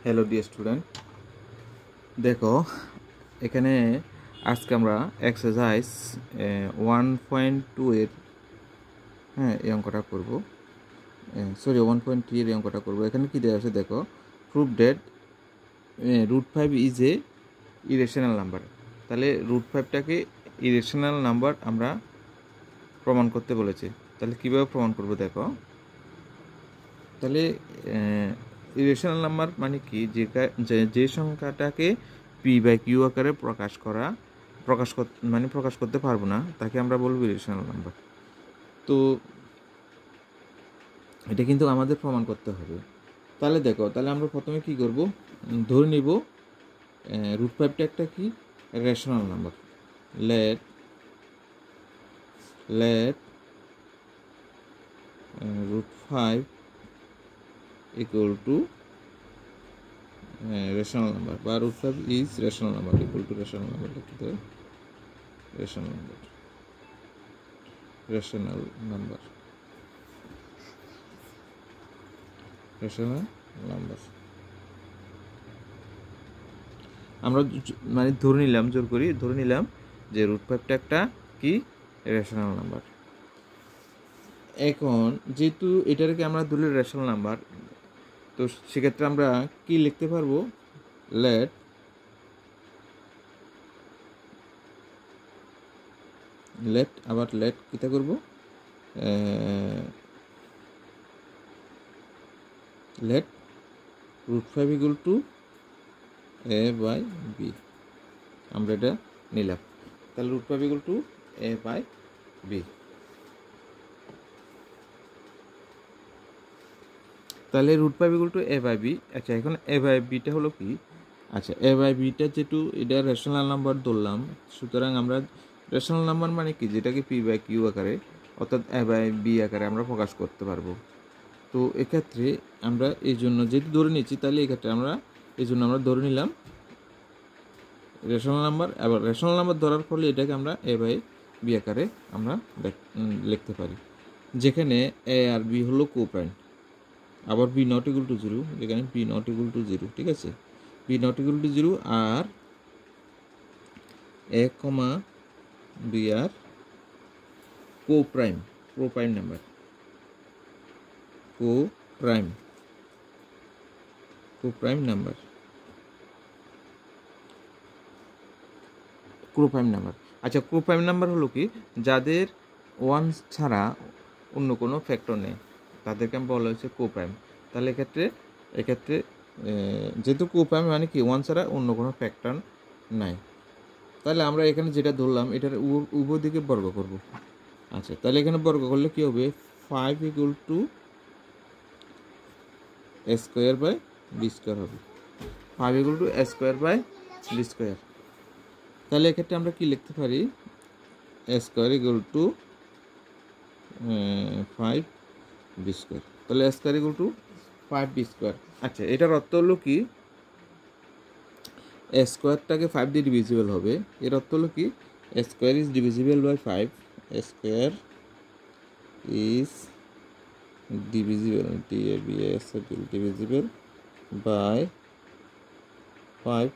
Hello dear student, দেখো এখানে আজকে আমরা এক্সারসাইজ 1.2 এর এই অঙ্কটা করব। সরি 1.3 এর অঙ্কটা করব। এখানে কি দেওয়া আছে দেখো, prove that √5 is a irrational number. তাহলে √5টাকে ইরেশনাল নাম্বার আমরা প্রমাণ করতে বলেছে। তাহলে কীভাবে প্রমাণ করব দেখো। তাহলে ইরেশনাল নাম্বার মানে কি, যে সংখ্যাটাকে p/q আকারে প্রকাশ করতে পারবো না তাকে আমরা বলবো ইরেশনাল নাম্বার। তো এটা কিন্তু আমাদের প্রমাণ করতে হবে। তাহলে দেখো, তাহলে আমরা প্রথমে কি করব, ধরে নিব √5টা একটা কি rational number. Let √5 equal to rational number, বা √5 is rational number equal to rational number লিখতে হবে। rational number আমরা মানে ধরে নিলাম, জোর করি ধরে নিলাম যে √5টা একটা কি রেশনাল নাম্বার। এখন যেহেতু এটাকে আমরা ধরলে রেশনাল নাম্বার, তো সেক্ষেত্রে আমরা কি লিখতে পারবো, লেট কিটা করব, লেট √5 equal to a/b। আমরা এটা নিলাম। তাহলে √5 equal to a/b। তাহলে √5 equal to a/b। আচ্ছা, এখন a/bটা হলো কি, আচ্ছা a/bটা যেহেতু এটা রেশনাল নাম্বার ধরলাম, সুতরাং আমরা রেশনাল নাম্বার মানে কি, যেটাকে p/q আকারে অর্থাৎ a/b আকারে আমরা প্রকাশ করতে পারবো। তো এক্ষেত্রে আমরা এই জন্য যেহেতু ধরে নিচ্ছি, তাহলে এক্ষেত্রে আমরা এই জন্য আমরা ধরে নিলাম রেশনাল নাম্বার। আবার রেশনাল নাম্বার ধরার ফলে এটাকে আমরা a/b আকারে আমরা লিখতে পারি, যেখানে a আর b হলো কোপ্রাইম। আবার b not equal to 0, যেখানে b not equal to 0, ঠিক আছে, b not equal to 0 আর a, b আর কোপ্রাইম নাম্বার, কোপ্রাইম নাম্বার। আচ্ছা, কোপ্রাইম নাম্বার হলো কি, যাদের 1 ছাড়া অন্য কোনো ফ্যাক্টর নেই, তাদেরকে আমি বলা হয়েছে কোপ্রাইম। তাহলে এক্ষেত্রে যেহেতু কোপ্রাইম মানে কি 1 ছাড়া অন্য কোনো ফ্যাক্টর নাই, তাহলে আমরা এখানে যেটা ধরলাম এটার উভয় দিকে বর্গ করব। আচ্ছা, তাহলে এখানে বর্গ করলে কি হবে, 5 equal to a²/b² হবে। 5 equal to a²/b²। তাহলে এক্ষেত্রে আমরা কি লিখতে পারি, a² equal to 5b²। তাহলে a² equal to 5b²। আচ্ছা, এটার অর্থ হলো কি, a²টাকে 5 দিয়ে ডিভিজিবল হবে। এর অর্থ হলো কি, a² is divisible by 5, a² is divisible by 5।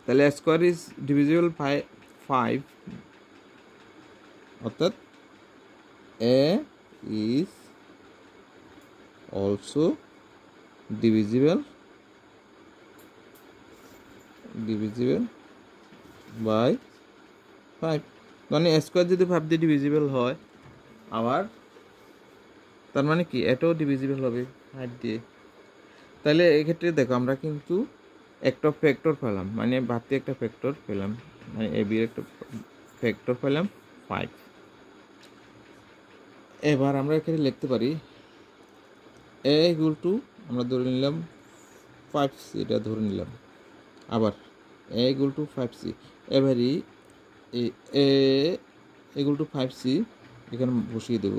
তাহলে a² is divisible by 5, অর্থাৎ a is also divisible by 5। মানে a² যদি 5 দিয়ে ডিভিজিবল হয়, আবার তার মানে কি এটাও ডিভিজিবল হবে 5 দিয়ে। তাহলে এক্ষেত্রে দেখো, আমরা কিন্তু একটা ফ্যাক্টর পেলাম, মানে ভাবতে একটা ফ্যাক্টর পেলাম, মানে a b এর একটা ফ্যাক্টর পেলাম 5। এবার আমরা এখানে লিখতে পারি a equal to, আমরা ধরে নিলাম 5c, এটা ধরে নিলাম। আবার a equal to 5c, এবারই a equal to 5c এখানে বসিয়ে দেব।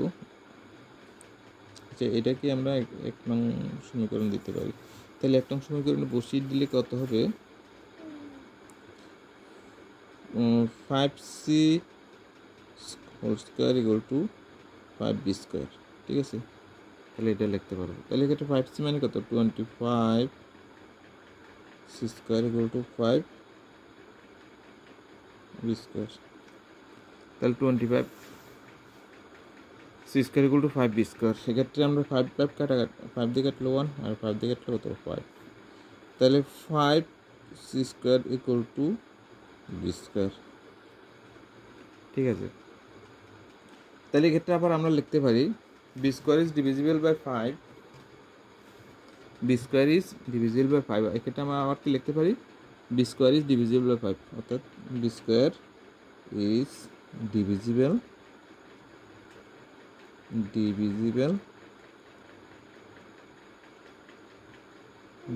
আচ্ছা, এটাকে আমরা 1 নং সমীকরণ দিতে পারি। তাহলে 1 নং সমীকরণে বসিয়ে দিলে কত হবে, 5c² equal to 5b², ঠিক আছে। তাহলে এটা লিখতে পারবো। তাহলে এটা 5c মানে কত, 25 c square equal to 5 b square, তাহলে 25 c square equal to 5 b square. সেক্ষেত্রে আমরা 5 5 দিয়ে কাটলে 1 আর 5 দিয়ে কাটলে কত 5, তাহলে 5 c square equal to b square. ঠিক আছে, তাহলে এক্ষেত্রে আবার আমরা লিখতে পারি b square is divisible by 5, b square is divisible by 5। এক্ষেত্রে আমরা আবার কি লিখতে পারি, b square is divisible by 5, অর্থাৎ b square is divisible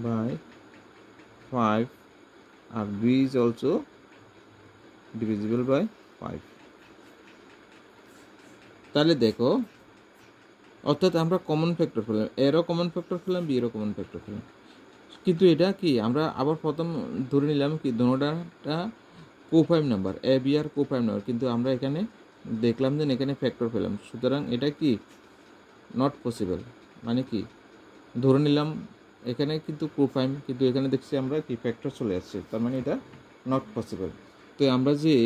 by 5 আর b is also divisible by 5। তাহলে দেখো, অর্থাৎ আমরা কমন ফ্যাক্টর পেলাম, এরও কমন ফ্যাক্টর পেলাম, বি এরও কমন ফ্যাক্টর পেলাম। কিন্তু এটা কি আমরা আবার প্রথম ধরে নিলাম কি দোনোটা কোপ্রাইম নাম্বার, এ বি আর কোপ্রাইম নাম্বার, কিন্তু আমরা এখানে দেখলাম যে এখানে ফ্যাক্টর পেলাম, সুতরাং এটা কি নট পসিবল। মানে কি ধরে নিলাম এখানে কিন্তু কোপ্রাইম, কিন্তু এখানে দেখছি আমরা কি ফ্যাক্টর চলে আসছে, তার মানে এটা নট পসিবল। তো আমরা যে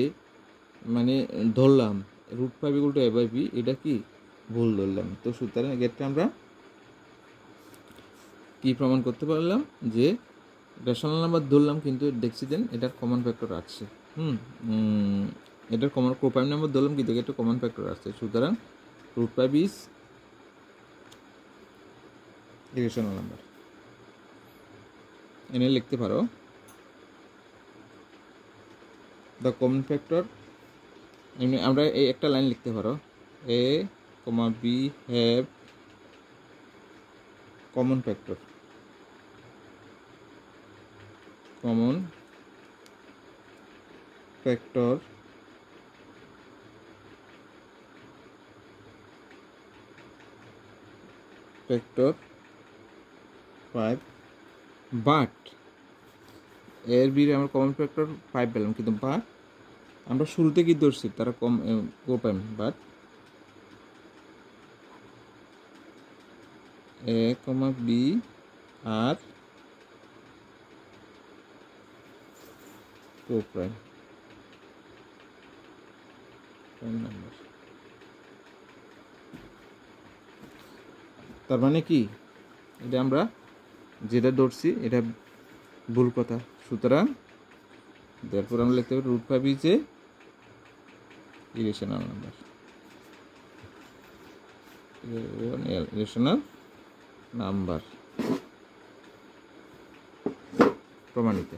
মানে ধরলাম √5 equal to a by b, এটা কি ভুল ধরলাম। তো সুতরাং এক্ষেত্রে আমরা কি প্রমাণ করতে পারলাম যে রেশনাল নাম্বার ধরলাম, কিন্তু দেখছি দেন এটার কমন ফ্যাক্টর আসছে। এটার কমন কোপ্রাইম নাম্বার ধরলাম, কিন্তু এটা কমন ফ্যাক্টর আসছে, সুতরাং √5 ইজ ইরেশনাল নাম্বার। এনে লিখতে পারো দ্য কমন ফ্যাক্টর, এমনি আমরা এই একটা লাইন লিখতে পারো, A comma B have common factor, common factor factor 5, but এর বি আমরা কমন ফ্যাক্টর 5 পেলাম, কিন্তু বাট আমরা শুরুতে কি ধরছি তারা coprime, but A comma B আর কোপ্রাইম নাম্বার। তার মানে কি এটা আমরা যেটা ধরছি এটা ভুল কথা, সুতরাং তারপর আমরা লিখতে পারি √5 is a irrational number, irrational number প্রমাণিত।